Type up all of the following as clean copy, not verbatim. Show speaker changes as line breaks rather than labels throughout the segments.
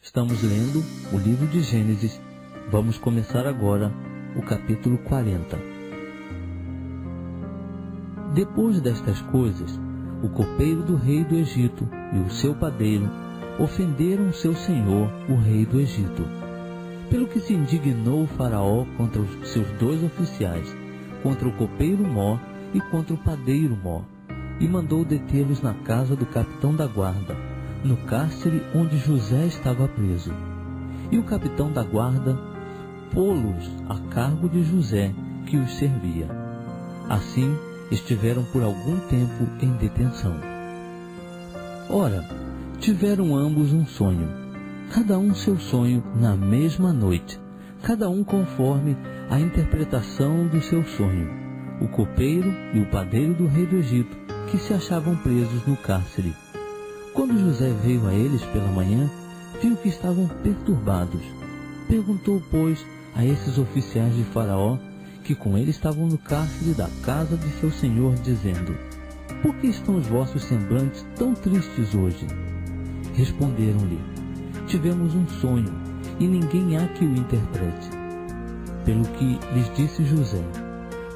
Estamos lendo o livro de Gênesis. Vamos começar agora o capítulo 40. Depois destas coisas, o copeiro do rei do Egito e o seu padeiro ofenderam seu senhor, o rei do Egito. Pelo que se indignou o faraó contra os seus dois oficiais, contra o copeiro Mó e contra o padeiro Mó, e mandou detê-los na casa do capitão da guarda, no cárcere onde José estava preso. E o capitão da guarda pô-los a cargo de José, que os servia. Assim, estiveram por algum tempo em detenção. Ora, tiveram ambos um sonho, cada um seu sonho na mesma noite, cada um conforme a interpretação do seu sonho, o copeiro e o padeiro do rei do Egito, que se achavam presos no cárcere. Quando José veio a eles pela manhã, viu que estavam perturbados. Perguntou, pois, a esses oficiais de Faraó, que com ele estavam no cárcere da casa de seu senhor, dizendo: por que estão os vossos semblantes tão tristes hoje? Responderam-lhe: tivemos um sonho, e ninguém há que o interprete. Pelo que lhes disse José: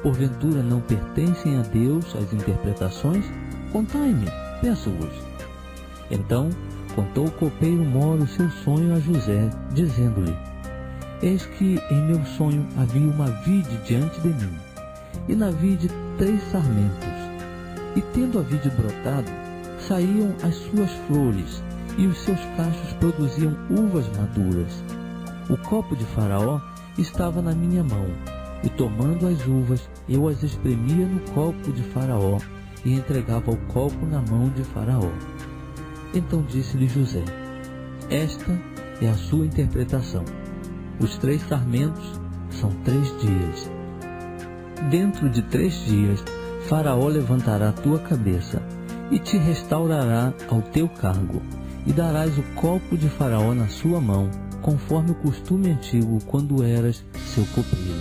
porventura não pertencem a Deus as interpretações? Contai-me, peço-vos. Então contou o copeiro Mó o seu sonho a José, dizendo-lhe: eis que em meu sonho havia uma vide diante de mim, e na vide 3 sarmentos, e tendo a vide brotado, saíam as suas flores, e os seus cachos produziam uvas maduras. O copo de Faraó estava na minha mão, e tomando as uvas, eu as espremia no copo de Faraó, e entregava o copo na mão de Faraó. Então disse-lhe José: esta é a sua interpretação. Os 3 sarmentos são 3 dias. Dentro de 3 dias, Faraó levantará a tua cabeça, e te restaurará ao teu cargo, e darás o copo de Faraó na sua mão, conforme o costume antigo, quando eras seu copeiro.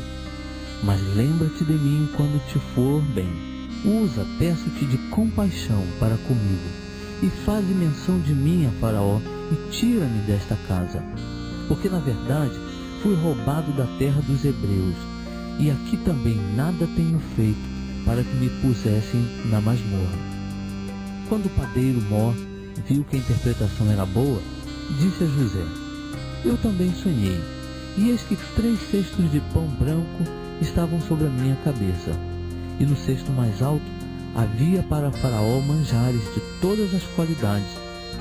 Mas lembra-te de mim quando te for bem. Usa, peço-te, de compaixão para comigo, e faze menção de mim a Faraó, e tira-me desta casa. Porque, na verdade, fui roubado da terra dos hebreus, e aqui também nada tenho feito para que me pusessem na masmorra. Quando o padeiro Mó viu que a interpretação era boa, disse a José: eu também sonhei, e eis que 3 cestos de pão branco estavam sobre a minha cabeça, e no cesto mais alto havia para Faraó manjares de todas as qualidades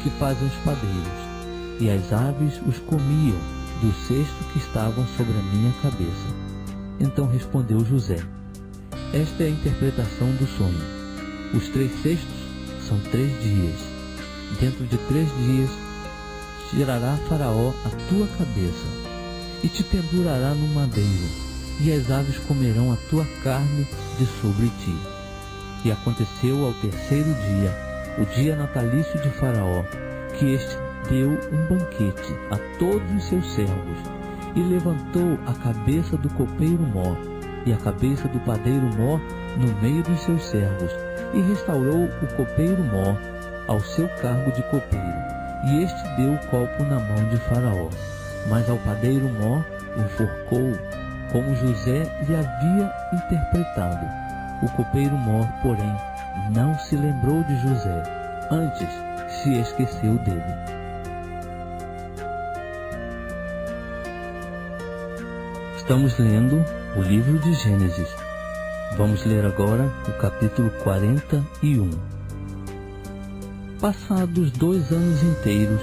que fazem os padeiros, e as aves os comiam do cesto que estavam sobre a minha cabeça. Então respondeu José: esta é a interpretação do sonho. Os 3 cestos são 3 dias. Dentro de 3 dias tirará Faraó a tua cabeça, e te pendurará no madeiro, e as aves comerão a tua carne de sobre ti. E aconteceu ao 3º dia, o dia natalício de Faraó, que este deu um banquete a todos os seus servos, e levantou a cabeça do copeiro Mó e a cabeça do padeiro Mó no meio dos seus servos, e restaurou o copeiro Mó ao seu cargo de copeiro, e este deu o copo na mão de Faraó. Mas ao padeiro Mó enforcou, como José lhe havia interpretado. O copeiro Mó, porém, não se lembrou de José, antes se esqueceu dele. Estamos lendo o livro de Gênesis. Vamos ler agora o capítulo 41. Passados 2 anos inteiros,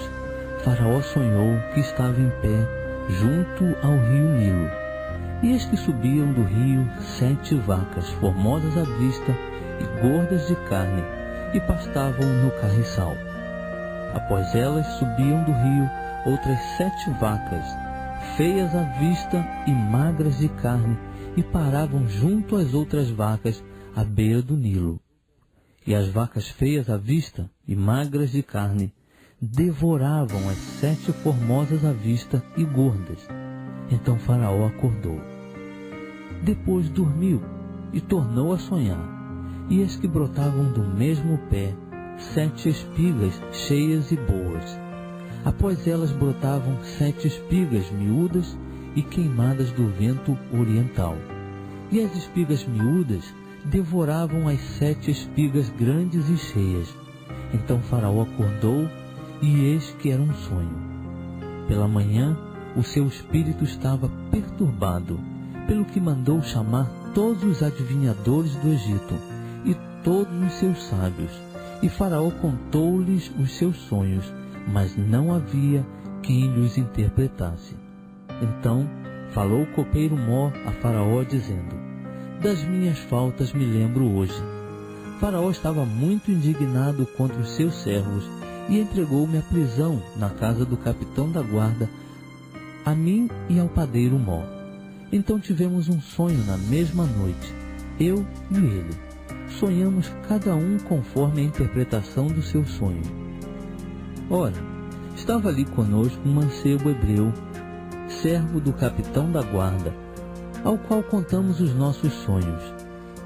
Faraó sonhou que estava em pé junto ao rio Nilo. E eis que subiam do rio 7 vacas, formosas à vista e gordas de carne, e pastavam no carriçal. Após elas subiam do rio outras 7 vacas, feias à vista e magras de carne, e paravam junto às outras vacas à beira do Nilo. E as vacas feias à vista e magras de carne devoravam as 7 formosas à vista e gordas. Então Faraó acordou. Depois dormiu e tornou a sonhar. E eis que brotavam do mesmo pé 7 espigas cheias e boas. Após elas brotavam 7 espigas miúdas e queimadas do vento oriental. E as espigas miúdas devoravam as 7 espigas grandes e cheias. Então Faraó acordou, e eis que era um sonho. Pela manhã, o seu espírito estava perturbado, pelo que mandou chamar todos os adivinhadores do Egito e todos os seus sábios. E Faraó contou-lhes os seus sonhos, mas não havia quem lhes interpretasse. Então falou o copeiro Mó a Faraó, dizendo: das minhas faltas me lembro hoje. Faraó estava muito indignado contra os seus servos e entregou-me à prisão na casa do capitão da guarda, a mim e ao padeiro Mó. Então tivemos um sonho na mesma noite, eu e ele. Sonhamos cada um conforme a interpretação do seu sonho. Ora, estava ali conosco um mancebo hebreu, servo do capitão da guarda, ao qual contamos os nossos sonhos,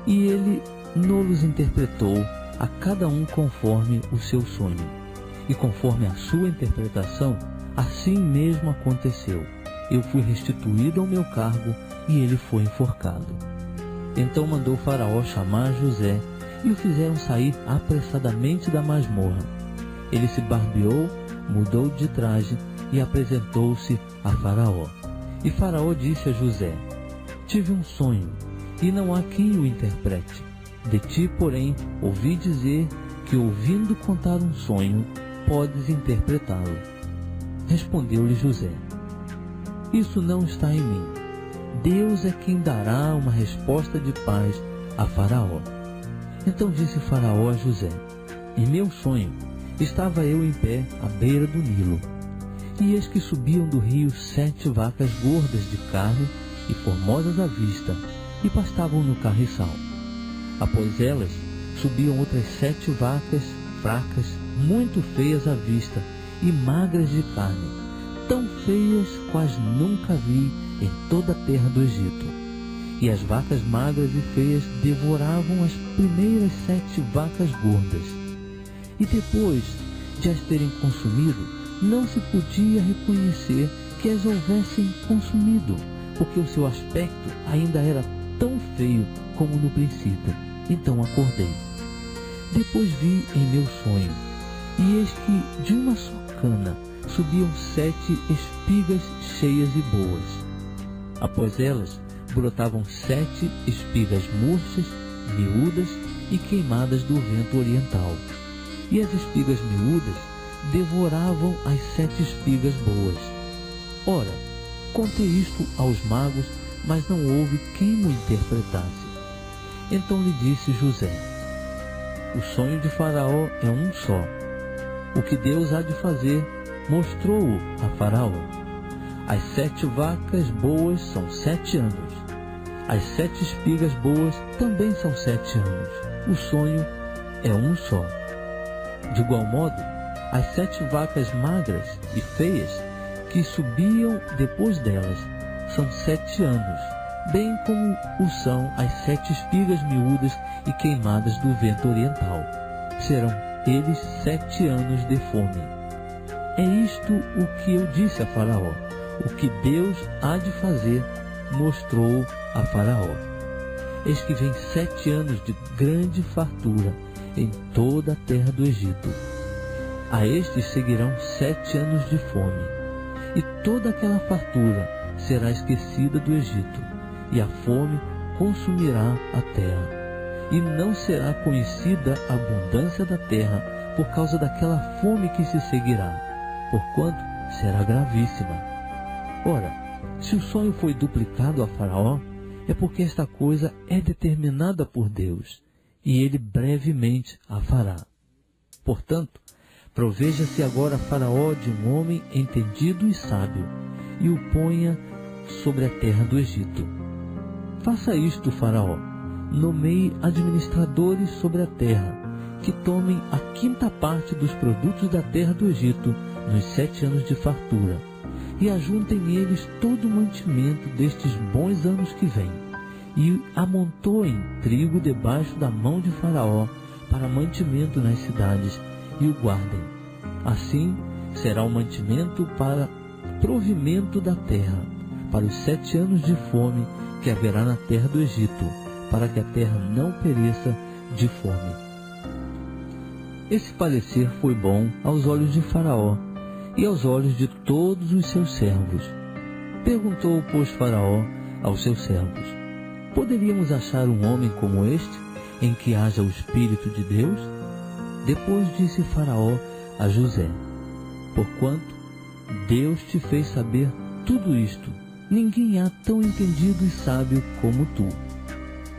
e ele nos interpretou a cada um conforme o seu sonho, e conforme a sua interpretação, assim mesmo aconteceu. Eu fui restituído ao meu cargo, e ele foi enforcado. Então mandou Faraó chamar José, e o fizeram sair apressadamente da masmorra. Ele se barbeou, mudou de traje, e apresentou-se a Faraó. E Faraó disse a José: tive um sonho, e não há quem o interprete. De ti, porém, ouvi dizer que, ouvindo contar um sonho, podes interpretá-lo. Respondeu-lhe José: isso não está em mim. Deus é quem dará uma resposta de paz a Faraó. Então disse Faraó a José: em meu sonho estava eu em pé à beira do Nilo, e eis que subiam do rio 7 vacas gordas de carne e formosas à vista, e pastavam no carriçal. Após elas subiam outras 7 vacas fracas, muito feias à vista e magras de carne, tão feias quais nunca vi em toda a terra do Egito. E as vacas magras e feias devoravam as primeiras 7 vacas gordas. E depois de as terem consumido, não se podia reconhecer que as houvessem consumido, porque o seu aspecto ainda era tão feio como no princípio. Então acordei. Depois vi em meu sonho, e eis que de uma só cana subiam 7 espigas cheias e boas. Após elas brotavam 7 espigas murchas, miúdas e queimadas do vento oriental. E as espigas miúdas devoravam as 7 espigas boas. Ora, contei isto aos magos, mas não houve quem me interpretasse. Então lhe disse José: o sonho de Faraó é um só. O que Deus há de fazer, mostrou-o a Faraó. As 7 vacas boas são 7 anos. As 7 espigas boas também são 7 anos. O sonho é um só. De igual modo, as 7 vacas magras e feias que subiam depois delas são 7 anos, bem como o são as 7 espigas miúdas e queimadas do vento oriental. Serão eles 7 anos de fome. É isto o que eu disse a Faraó. O que Deus há de fazer, mostrou a Faraó. Eis que vem 7 anos de grande fartura em toda a terra do Egito. A estes seguirão 7 anos de fome, e toda aquela fartura será esquecida do Egito, e a fome consumirá a terra. E não será conhecida a abundância da terra por causa daquela fome que se seguirá, porquanto será gravíssima. Ora, se o sonho foi duplicado a Faraó, é porque esta coisa é determinada por Deus, e ele brevemente a fará. Portanto, proveja-se agora Faraó de um homem entendido e sábio, e o ponha sobre a terra do Egito. Faça isto, Faraó: nomeie administradores sobre a terra, que tomem a 5ª parte dos produtos da terra do Egito nos 7 anos de fartura, e ajuntem eles todo o mantimento destes bons anos que vêm, e amontoem trigo debaixo da mão de Faraó para mantimento nas cidades, e o guardem. Assim será o mantimento para provimento da terra, para os 7 anos de fome que haverá na terra do Egito, para que a terra não pereça de fome. Esse parecer foi bom aos olhos de Faraó e aos olhos de todos os seus servos. Perguntou, pois, Faraó aos seus servos: poderíamos achar um homem como este, em que haja o Espírito de Deus? Depois disse Faraó a José: porquanto Deus te fez saber tudo isto, ninguém há tão entendido e sábio como tu.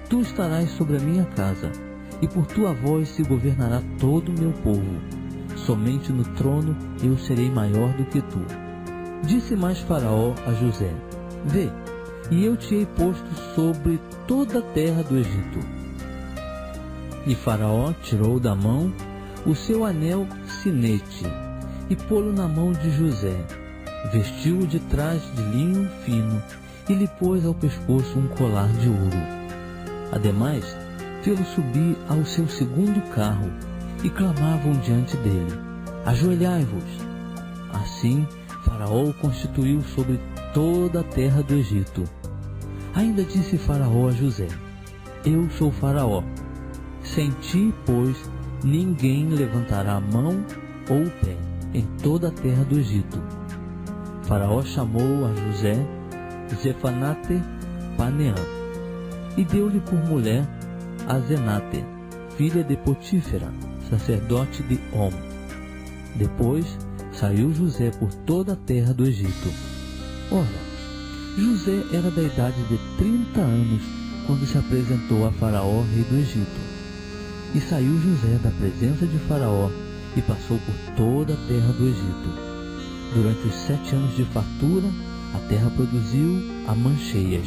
Tu estarás sobre a minha casa, e por tua voz se governará todo o meu povo. Somente no trono eu serei maior do que tu. Disse mais Faraó a José: vê, e eu te hei posto sobre toda a terra do Egito. E Faraó tirou da mão o seu anel sinete, e pô-lo na mão de José, vestiu-o de traje de linho fino, e lhe pôs ao pescoço um colar de ouro. Ademais, fê-lo subir ao seu segundo carro, e clamavam diante dele: ajoelhai-vos. Assim, Faraó o constituiu sobre toda a terra do Egito. Ainda disse Faraó a José: eu sou Faraó. Sem ti, pois, ninguém levantará a mão ou o pé em toda a terra do Egito. Faraó chamou a José Zefanate Paneã e deu-lhe por mulher a Zenate, filha de Potífera, sacerdote de On. Depois saiu José por toda a terra do Egito. Ora, José era da idade de 30 anos quando se apresentou a Faraó, rei do Egito. E saiu José da presença de Faraó e passou por toda a terra do Egito. Durante os 7 anos de fartura, a terra produziu amãs cheias.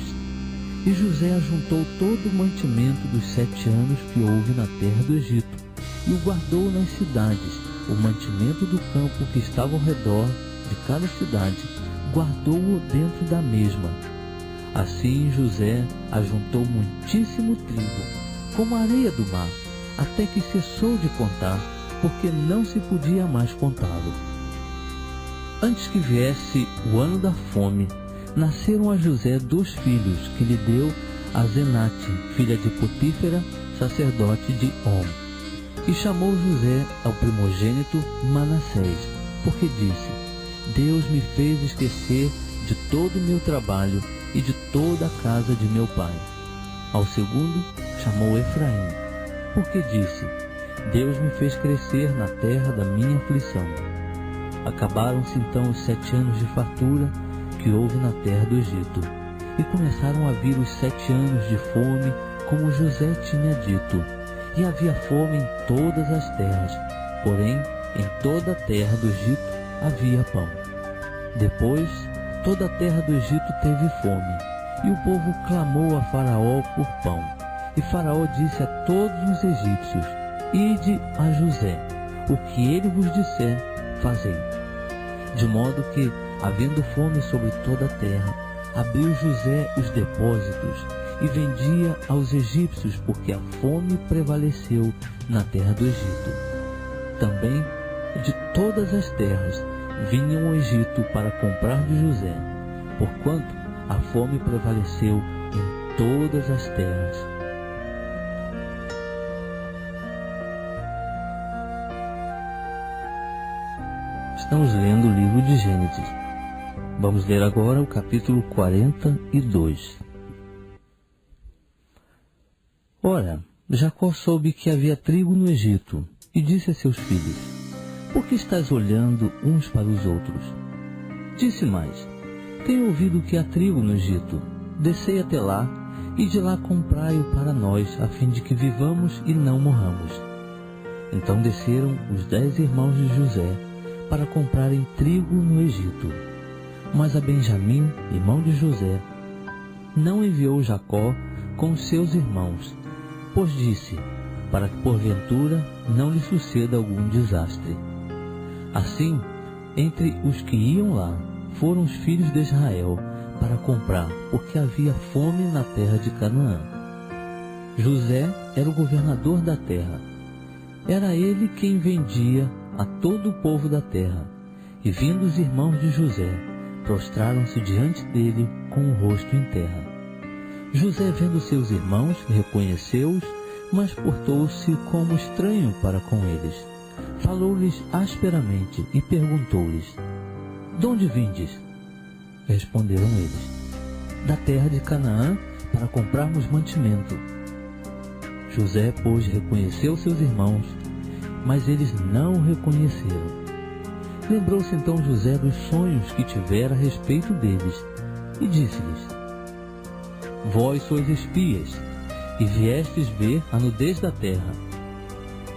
E José ajuntou todo o mantimento dos 7 anos que houve na terra do Egito, e o guardou nas cidades. O mantimento do campo que estava ao redor de cada cidade, guardou-o dentro da mesma. Assim José ajuntou muitíssimo trigo, como a areia do mar, até que cessou de contar, porque não se podia mais contá-lo. Antes que viesse o ano da fome, nasceram a José 2 filhos, que lhe deu a Zenate, filha de Potífera, sacerdote de On. E chamou José ao primogênito Manassés, porque disse: Deus me fez esquecer de todo o meu trabalho e de toda a casa de meu pai. Ao segundo chamou Efraim, porque disse: Deus me fez crescer na terra da minha aflição. Acabaram-se então os 7 anos de fartura que houve na terra do Egito, e começaram a vir os 7 anos de fome, como José tinha dito. E havia fome em todas as terras, porém em toda a terra do Egito havia pão. Depois toda a terra do Egito teve fome, e o povo clamou a Faraó por pão. E Faraó disse a todos os egípcios: Ide a José, o que ele vos disser, fazei. De modo que, havendo fome sobre toda a terra, abriu José os depósitos e vendia aos egípcios, porque a fome prevaleceu na terra do Egito. Também de todas as terras vinham ao Egito para comprar de José, porquanto a fome prevaleceu em todas as terras. Estamos lendo o livro de Gênesis. Vamos ler agora o capítulo 42. Ora, Jacó soube que havia trigo no Egito, e disse a seus filhos: Por que estáis olhando uns para os outros? Disse mais: Tenho ouvido que há trigo no Egito. Descei até lá, e de lá comprai-o para nós, a fim de que vivamos e não morramos. Então desceram os 10 irmãos de José para comprarem trigo no Egito. Mas a Benjamim, irmão de José, não enviou Jacó com os seus irmãos, pois disse, para que porventura não lhe suceda algum desastre. Assim, entre os que iam lá, foram os filhos de Israel para comprar, porque havia fome na terra de Canaã. José era o governador da terra. Era ele quem vendia a todo o povo da terra, E vindo os irmãos de José, prostraram-se diante dele com o rosto em terra. José, vendo seus irmãos, reconheceu-os, mas portou-se como estranho para com eles. Falou-lhes asperamente e perguntou-lhes: De onde vindes? Responderam eles: Da terra de Canaã, para comprarmos mantimento. José, pois, reconheceu seus irmãos, mas eles não o reconheceram. Lembrou-se então José dos sonhos que tivera a respeito deles, e disse-lhes: Vós sois espias, e viestes ver a nudez da terra.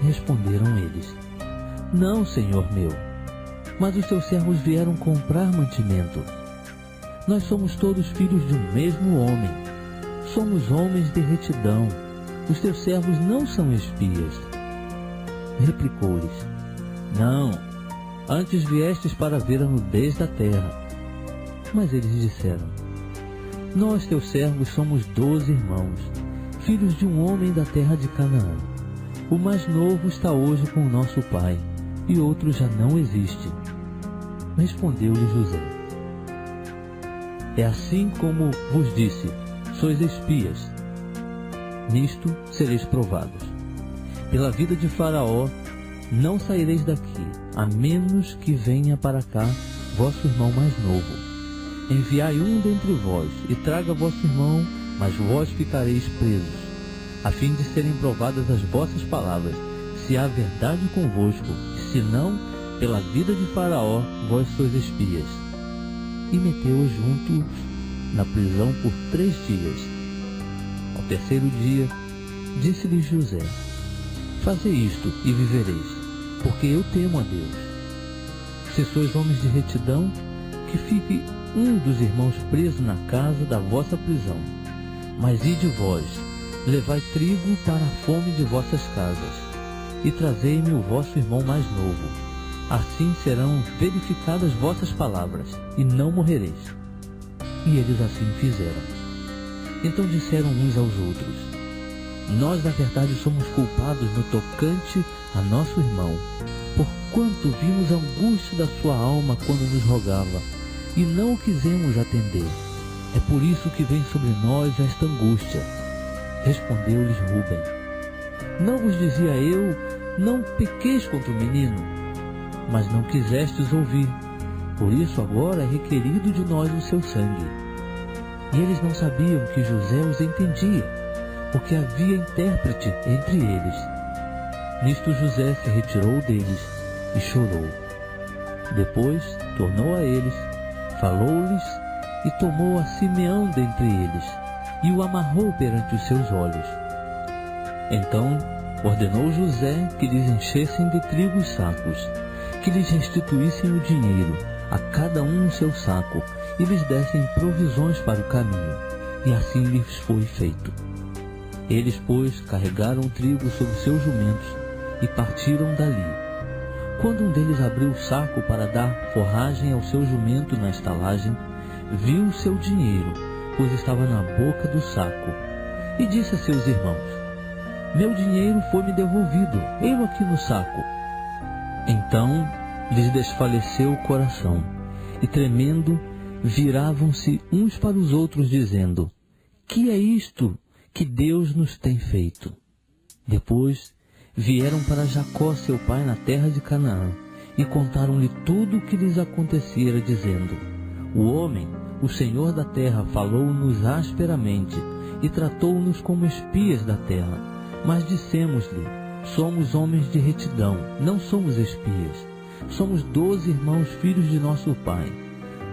Responderam eles: Não, senhor meu, mas os teus servos vieram comprar mantimento. Nós somos todos filhos de um mesmo homem. Somos homens de retidão. Os teus servos não são espias. Replicou-lhes: Não, antes viestes para ver a nudez da terra. Mas eles disseram: Nós, teus servos, somos 12 irmãos, filhos de um homem da terra de Canaã. O mais novo está hoje com o nosso pai, e outro já não existe. Respondeu-lhe José: É assim como vos disse, sois espias. Nisto sereis provados. Pela vida de Faraó, não saireis daqui, a menos que venha para cá vosso irmão mais novo. Enviai um dentre vós, e traga vosso irmão, mas vós ficareis presos, a fim de serem provadas as vossas palavras, se há verdade convosco, e se não, pela vida de Faraó, vós sois espias. E meteu-os juntos na prisão por 3 dias. Ao terceiro dia, disse-lhes José: Fazei isto e vivereis, porque eu temo a Deus. Se sois homens de retidão, que fique um dos irmãos preso na casa da vossa prisão. Mas ide vós, levai trigo para a fome de vossas casas, e trazei-me o vosso irmão mais novo. Assim serão verificadas vossas palavras, e não morrereis. E eles assim fizeram. Então disseram uns aos outros: Nós, na verdade, somos culpados no tocante a nosso irmão, porquanto vimos a angústia da sua alma quando nos rogava, e não o quisemos atender. É por isso que vem sobre nós esta angústia. Respondeu-lhes Rúben: Não vos dizia eu, não pequeis contra o menino? Mas não quisestes ouvir, por isso agora é requerido de nós o seu sangue. E eles não sabiam que José os entendia, porque havia intérprete entre eles. Nisto José se retirou deles e chorou. Depois tornou a eles, falou-lhes e tomou a Simeão dentre eles, e o amarrou perante os seus olhos. Então ordenou José que lhes enchessem de trigo os sacos, que lhes restituíssem o dinheiro, a cada um o seu saco, e lhes dessem provisões para o caminho. E assim lhes foi feito. Eles, pois, carregaram o trigo sobre seus jumentos e partiram dali. Quando um deles abriu o saco para dar forragem ao seu jumento na estalagem, viu o seu dinheiro, pois estava na boca do saco, e disse a seus irmãos: Meu dinheiro foi-me devolvido, ei-lo aqui no saco. Então lhes desfaleceu o coração, e tremendo, viravam-se uns para os outros, dizendo: Que é isto que Deus nos tem feito? Depois vieram para Jacó seu pai na terra de Canaã, e contaram-lhe tudo o que lhes acontecera, dizendo: O homem, o Senhor da terra, falou-nos asperamente, e tratou-nos como espias da terra. Mas dissemos-lhe: Somos homens de retidão, não somos espias. Somos 12 irmãos, filhos de nosso pai.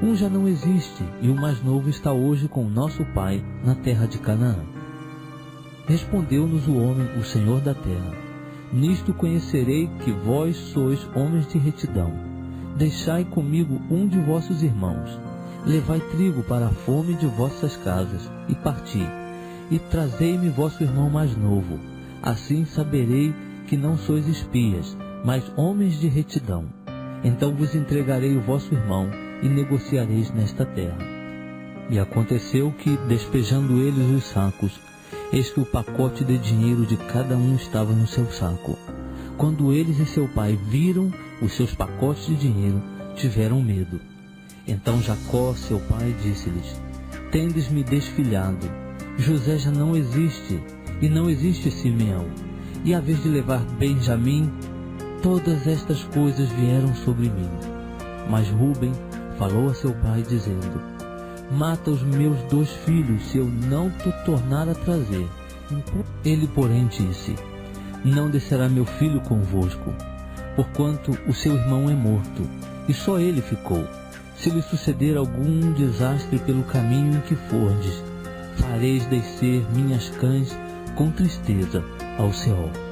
Um já não existe, e o mais novo está hoje com nosso pai na terra de Canaã. Respondeu-nos o homem, o Senhor da terra: Nisto conhecerei que vós sois homens de retidão. Deixai comigo um de vossos irmãos. Levai trigo para a fome de vossas casas, e parti. E trazei-me vosso irmão mais novo. Assim saberei que não sois espias, mas homens de retidão. Então vos entregarei o vosso irmão, e negociareis nesta terra. E aconteceu que, despejando eles os sacos, eis que o pacote de dinheiro de cada um estava no seu saco. Quando eles e seu pai viram os seus pacotes de dinheiro, tiveram medo. Então Jacó, seu pai, disse-lhes: Tendes-me desfilhado. José já não existe, e não existe Simeão. E a vez de levar Benjamim, todas estas coisas vieram sobre mim. Mas Rúben falou a seu pai, dizendo: Mata os meus 2 filhos, se eu não te tornar a trazer. Ele, porém, disse: Não descerá meu filho convosco, porquanto o seu irmão é morto, e só ele ficou. Se lhe suceder algum desastre pelo caminho em que fordes, fareis descer minhas cães com tristeza ao Seol.